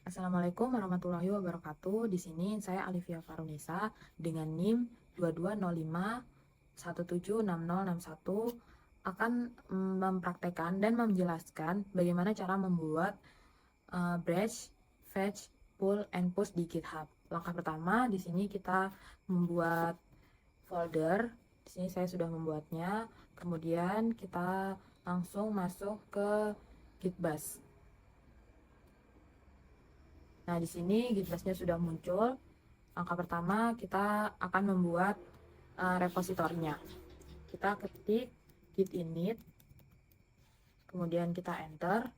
Assalamualaikum warahmatullahi wabarakatuh. Di sini saya Alivia Farunisa dengan NIM 2205176061 akan mempraktekkan dan menjelaskan bagaimana cara membuat branch, fetch, pull, and push di GitHub. Langkah pertama di sini kita membuat folder. Di sini saya sudah membuatnya. Kemudian kita langsung masuk ke Gitbash. Nah, di sini Gitbash-nya sudah muncul. Langkah pertama kita akan membuat repositorinya. Kita ketik git init, kemudian kita enter.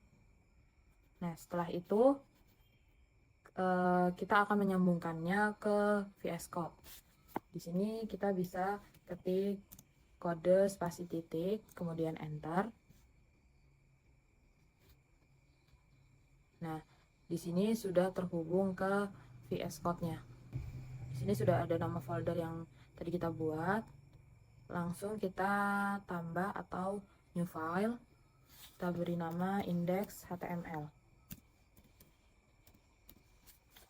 Nah, setelah itu kita akan menyambungkannya ke VS Code. Di sini kita bisa ketik kode spasi titik, kemudian enter. Nah, di sini sudah terhubung ke VS Code-nya. Di sini sudah ada nama folder yang tadi kita buat. Langsung kita tambah atau new file. Kita beri nama index.html.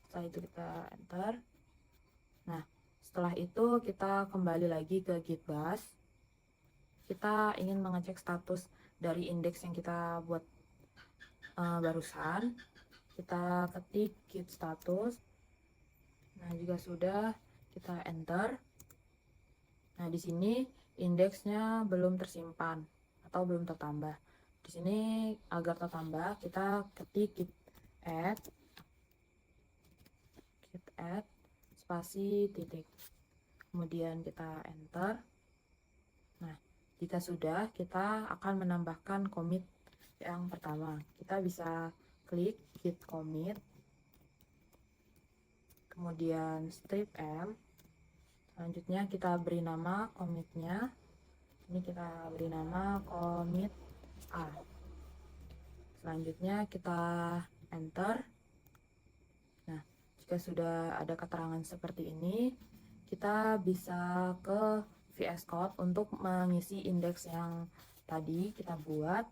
Setelah itu kita enter. Nah, setelah itu kita kembali lagi ke Gitbash. Kita ingin mengecek status dari indeks yang kita buat barusan. Kita ketik git status. Nah, jika sudah, kita enter. Nah, di sini indeksnya belum tersimpan atau belum tertambah. Di sini agar tertambah, kita ketik git add spasi titik. Kemudian kita enter. Nah, jika sudah, kita akan menambahkan commit yang pertama. Kita bisa klik git commit, kemudian strip M. Selanjutnya kita beri nama commitnya. Ini kita beri nama commit A. Selanjutnya kita enter. Nah, jika sudah ada keterangan seperti ini, kita bisa ke VS Code untuk mengisi indeks yang tadi kita buat.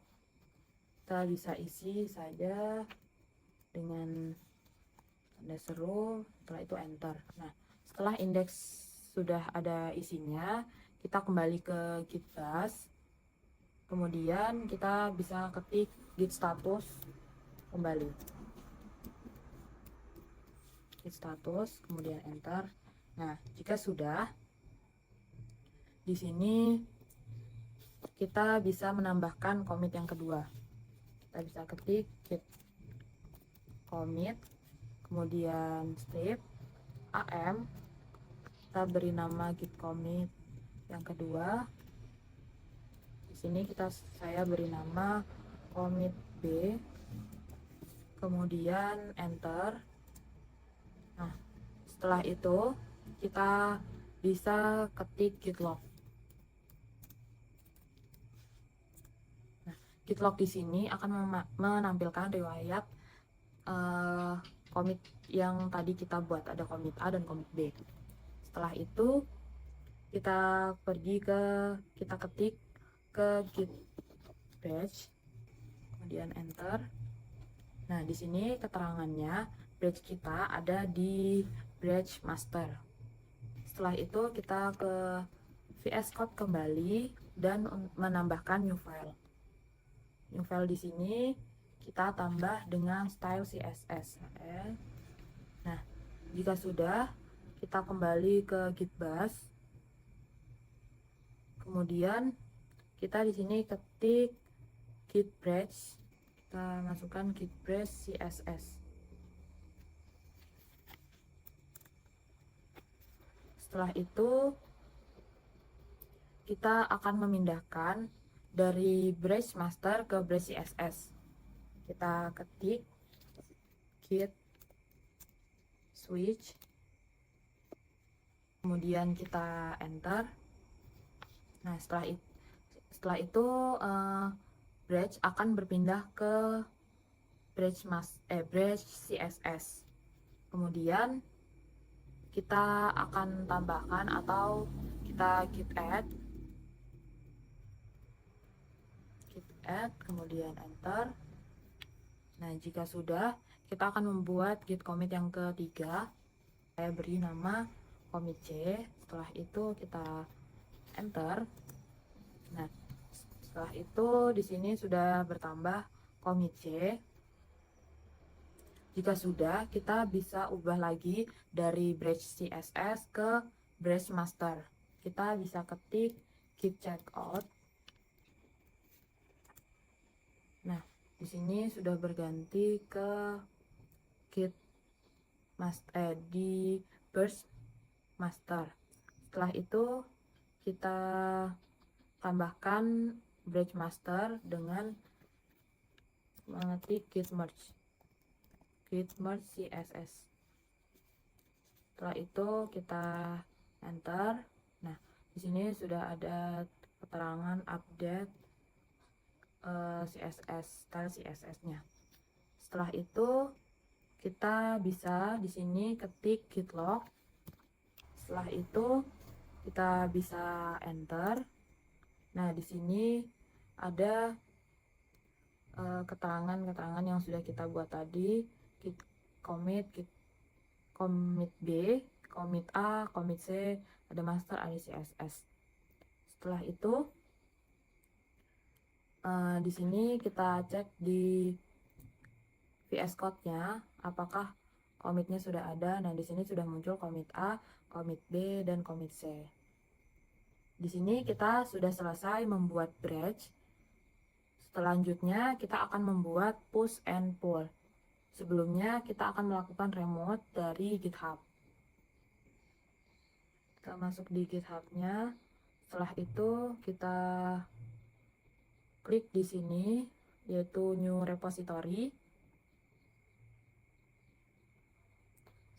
Kita bisa isi saja dengan tanda seru, setelah itu enter. Nah, setelah indeks sudah ada isinya, kita kembali ke Gitbash. Kemudian kita bisa ketik git status kembali. Git status, kemudian enter. Nah, jika sudah, di sini kita bisa menambahkan commit yang kedua. Kita bisa ketik git commit, kemudian strip am. Kita beri nama git commit yang kedua. Di sini saya beri nama commit B, kemudian enter. Nah, setelah itu kita bisa ketik git log. Nah, git log di sini akan menampilkan riwayat commit yang tadi kita buat, ada commit A dan commit B. Setelah itu kita ketik ke git branch, kemudian enter. Nah, di sini keterangannya branch kita ada di branch master. Setelah itu kita ke VS Code kembali dan menambahkan new file. New file di sini kita tambah dengan style CSS. Nah, jika sudah, kita kembali ke Gitbash. Kemudian kita di sini ketik git branch. Kita masukkan git branch CSS. Setelah itu kita akan memindahkan dari branch master ke branch CSS. Kita ketik git switch, kemudian kita enter. Nah, setelah itu branch akan berpindah ke branch CSS. Kemudian kita akan tambahkan atau kita git add, kemudian enter. Nah, jika sudah, kita akan membuat git commit yang ketiga. Saya beri nama commit C. Setelah itu kita enter. Nah, setelah itu di sini sudah bertambah commit C. Jika sudah, kita bisa ubah lagi dari branch CSS ke branch master. Kita bisa ketik git checkout. Nah, di sini sudah berganti ke git di branch master. Setelah itu kita tambahkan branch master dengan mengetik git merge CSS. Setelah itu kita enter. Nah, di sini sudah ada keterangan update CSS, style CSS-nya. Setelah itu kita bisa di sini ketik git log. Setelah itu kita bisa enter. Nah, di sini ada keterangan-keterangan yang sudah kita buat tadi, git commit, git commit B, commit A, commit C, ada master, ada CSS. Setelah itu di sini kita cek di VS Code-nya apakah commitnya sudah ada. Nah, di sini sudah muncul commit A, commit B, dan commit C. Di sini kita sudah selesai membuat branch. Selanjutnya kita akan membuat push and pull. Sebelumnya kita akan melakukan remote dari GitHub. Kita masuk di GitHub-nya. Setelah itu kita klik di sini yaitu new repository.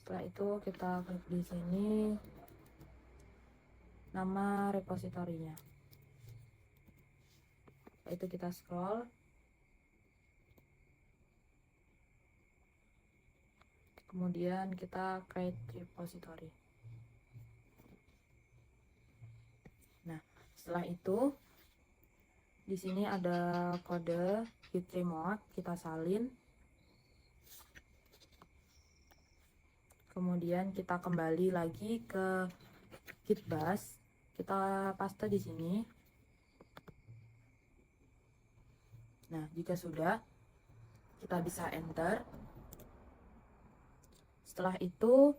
Setelah itu kita klik di sini nama repositorinya. Itu kita scroll. Kemudian kita create repository. Nah, setelah itu di sini ada kode git remote, kita salin. Kemudian kita kembali lagi ke git bash, kita paste di sini. Nah, jika sudah, kita bisa enter. Setelah itu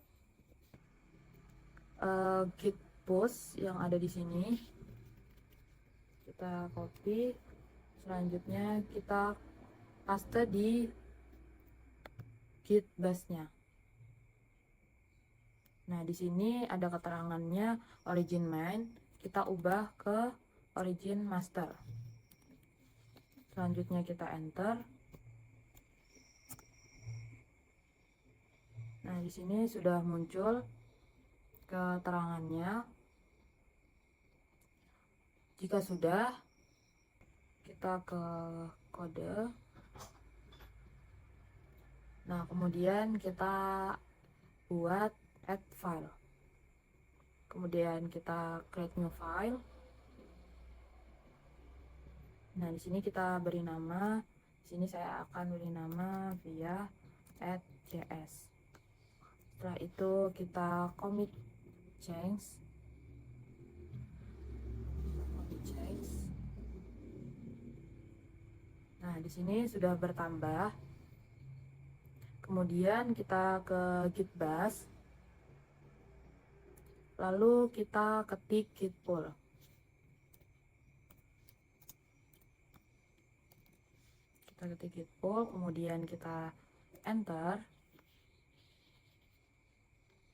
git push yang ada di sini kita copy, selanjutnya kita paste di git bash-nya. Nah, di sini ada keterangannya origin main, kita ubah ke origin master. Selanjutnya kita enter. Nah, di sini sudah muncul keterangannya. Jika sudah, kita ke kode. Nah, kemudian kita buat add file. Kemudian kita create new file. Nah, di sini kita beri nama. Di sini saya akan beri nama via add.js. Setelah itu kita commit change. Nah, di sini sudah bertambah. Kemudian kita ke git bash. Lalu kita ketik git pull. Kita ketik git pull, kemudian kita enter.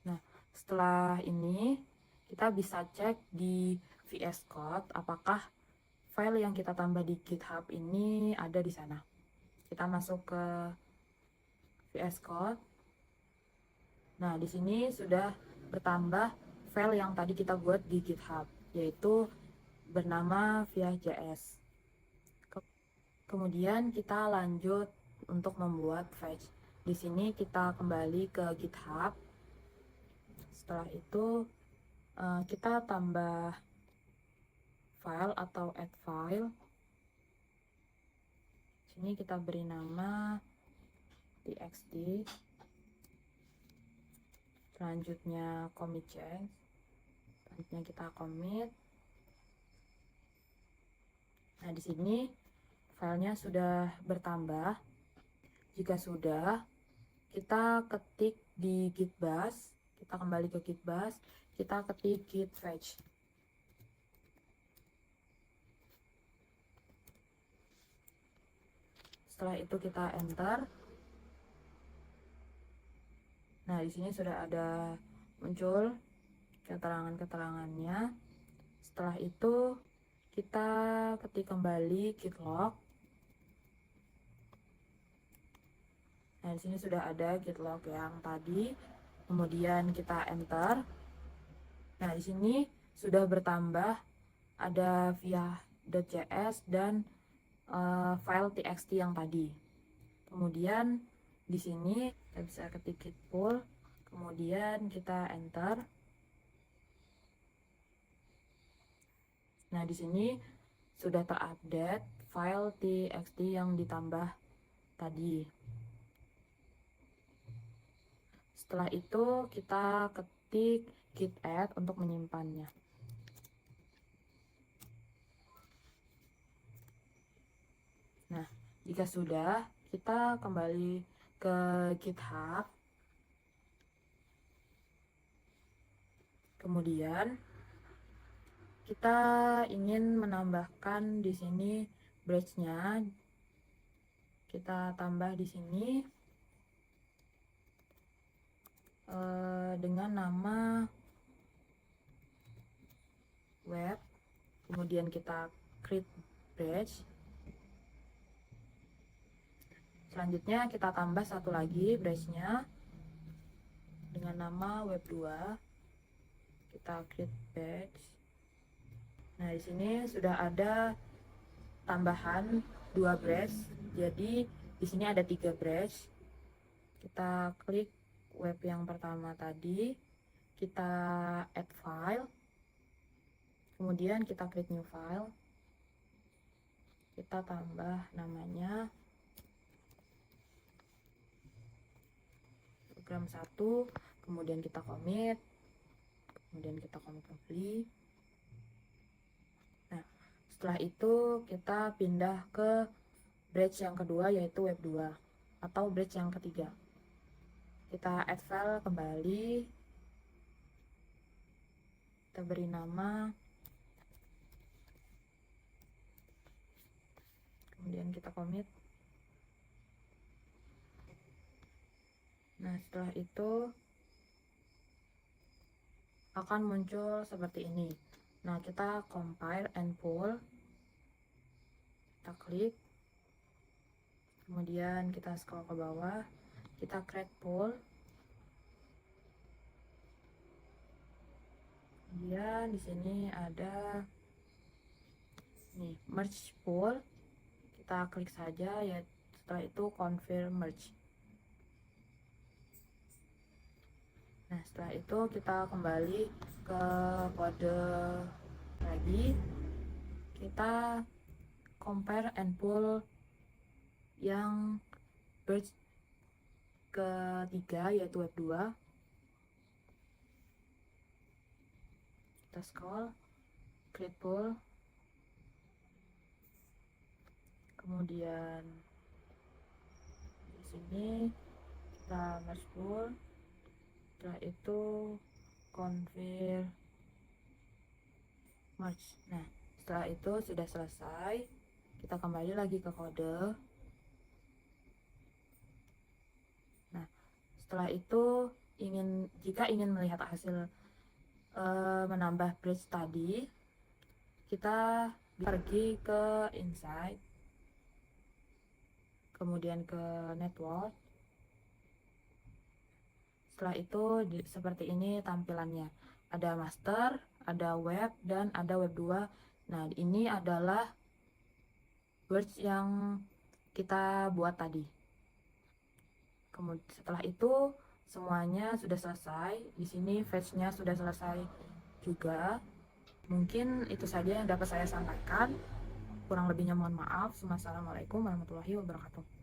Nah, setelah ini kita bisa cek di VS Code apakah file yang kita tambah di GitHub ini ada di sana. Kita masuk ke VS Code. Nah, di sini sudah bertambah file yang tadi kita buat di GitHub, yaitu bernama via.js. Kemudian kita lanjut untuk membuat fetch. Di sini kita kembali ke GitHub. Setelah itu kita tambah file atau add file. Sini kita beri nama txt. Selanjutnya commit change. Selanjutnya kita commit. Nah, di sini filenya sudah bertambah. Jika sudah, kita ketik di git bash. Kita kembali ke git bash. Kita ketik git fetch. Setelah itu kita enter. Nah, di sini sudah ada muncul keterangan-keterangannya. Setelah itu kita ketik kembali git log. Nah, di sini sudah ada git log yang tadi. Kemudian kita enter. Nah, di sini sudah bertambah ada via.js dan file txt yang tadi. Kemudian di sini kita bisa ketik git pull, kemudian kita enter. Nah, di sini sudah terupdate file txt yang ditambah tadi. Setelah itu kita ketik git add untuk menyimpannya. Nah, jika sudah, kita kembali ke GitHub. Kemudian kita ingin menambahkan di sini branch-nya. Kita tambah di sini dengan nama web. Kemudian kita create branch. Selanjutnya kita tambah satu lagi branch-nya dengan nama web 2. Kita create branch. Nah, di sini sudah ada tambahan 2 branch. Jadi di sini ada 3 branch. Kita klik web yang pertama tadi. Kita add file. Kemudian kita create new file. Kita tambah namanya program 1, kemudian kita commit, kemudian kita commit kembali. Nah, setelah itu kita pindah ke branch yang kedua, yaitu web 2 atau branch yang ketiga. Kita add file kembali, kita beri nama, kemudian kita commit. Nah, setelah itu akan muncul seperti ini. Nah, kita compile and pull. Kita klik. Kemudian kita scroll ke bawah. Kita create pull. Kemudian di sini ada nih merge pull. Kita klik saja ya. Setelah itu confirm merge. Nah, setelah itu kita kembali ke kode lagi. Kita compare and pull yang branch ketiga, yaitu web 2. Kita scroll, create pull. Kemudian di sini kita merge pull. Setelah itu confirm merge. Nah, setelah itu sudah selesai. Kita kembali lagi ke kode. Nah, setelah itu jika ingin melihat hasil menambah branch tadi, kita pergi ke insight, kemudian ke network. Setelah itu seperti ini tampilannya. Ada master, ada web, dan ada web 2. Nah, ini adalah branch yang kita buat tadi. Kemudian setelah itu semuanya sudah selesai. Di sini fetch-nya sudah selesai juga. Mungkin itu saja yang dapat saya sampaikan. Kurang lebihnya mohon maaf. Wassalamualaikum warahmatullahi wabarakatuh.